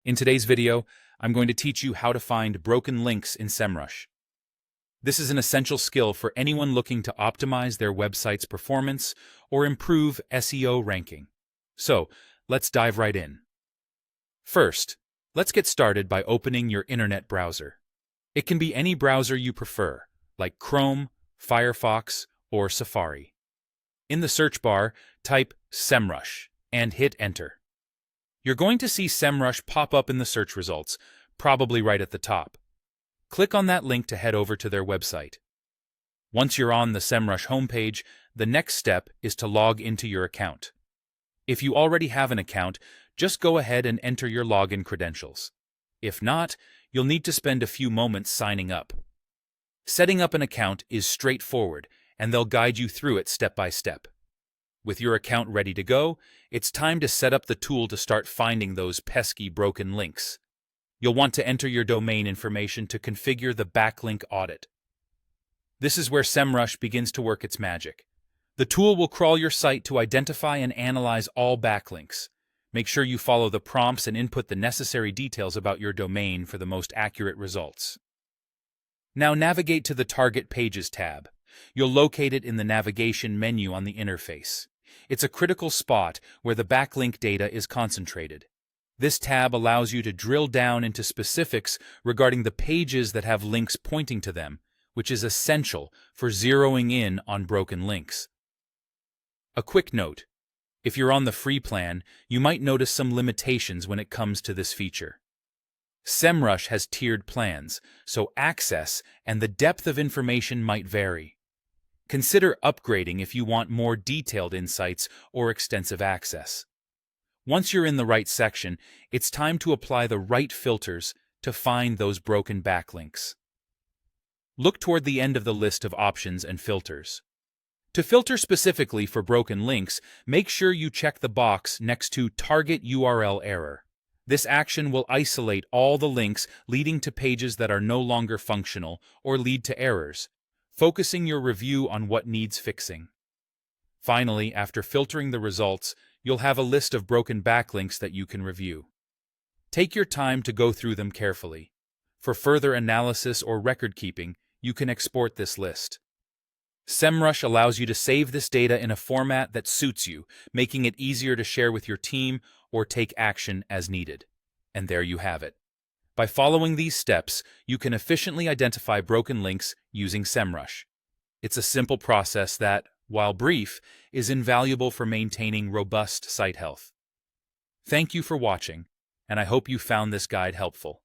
In today's video, I'm going to teach you how to find broken links in Semrush. This is an essential skill for anyone looking to optimize their website's performance or improve SEO ranking. So, let's dive right in. First, let's get started by opening your internet browser. It can be any browser you prefer, like Chrome, Firefox, or Safari. In the search bar, type Semrush and hit Enter. You're going to see Semrush pop up in the search results, probably right at the top. Click on that link to head over to their website. Once you're on the Semrush homepage, the next step is to log into your account. If you already have an account, just go ahead and enter your login credentials. If not, you'll need to spend a few moments signing up. Setting up an account is straightforward, and they'll guide you through it step by step. With your account ready to go, it's time to set up the tool to start finding those pesky broken links. You'll want to enter your domain information to configure the backlink audit. This is where Semrush begins to work its magic. The tool will crawl your site to identify and analyze all backlinks. Make sure you follow the prompts and input the necessary details about your domain for the most accurate results. Now navigate to the Target Pages tab. You'll locate it in the navigation menu on the interface. It's a critical spot where the backlink data is concentrated. This tab allows you to drill down into specifics regarding the pages that have links pointing to them, which is essential for zeroing in on broken links. A quick note: if you're on the free plan, you might notice some limitations when it comes to this feature. Semrush has tiered plans, so access and the depth of information might vary. Consider upgrading if you want more detailed insights or extensive access. Once you're in the right section, it's time to apply the right filters to find those broken backlinks. Look toward the end of the list of options and filters. To filter specifically for broken links, make sure you check the box next to Target URL Error. This action will isolate all the links leading to pages that are no longer functional or lead to errors, focusing your review on what needs fixing. Finally, after filtering the results, you'll have a list of broken backlinks that you can review. Take your time to go through them carefully. For further analysis or record keeping, you can export this list. Semrush allows you to save this data in a format that suits you, making it easier to share with your team or take action as needed. And there you have it. By following these steps, you can efficiently identify broken links using Semrush. It's a simple process that, while brief, is invaluable for maintaining robust site health. Thank you for watching, and I hope you found this guide helpful.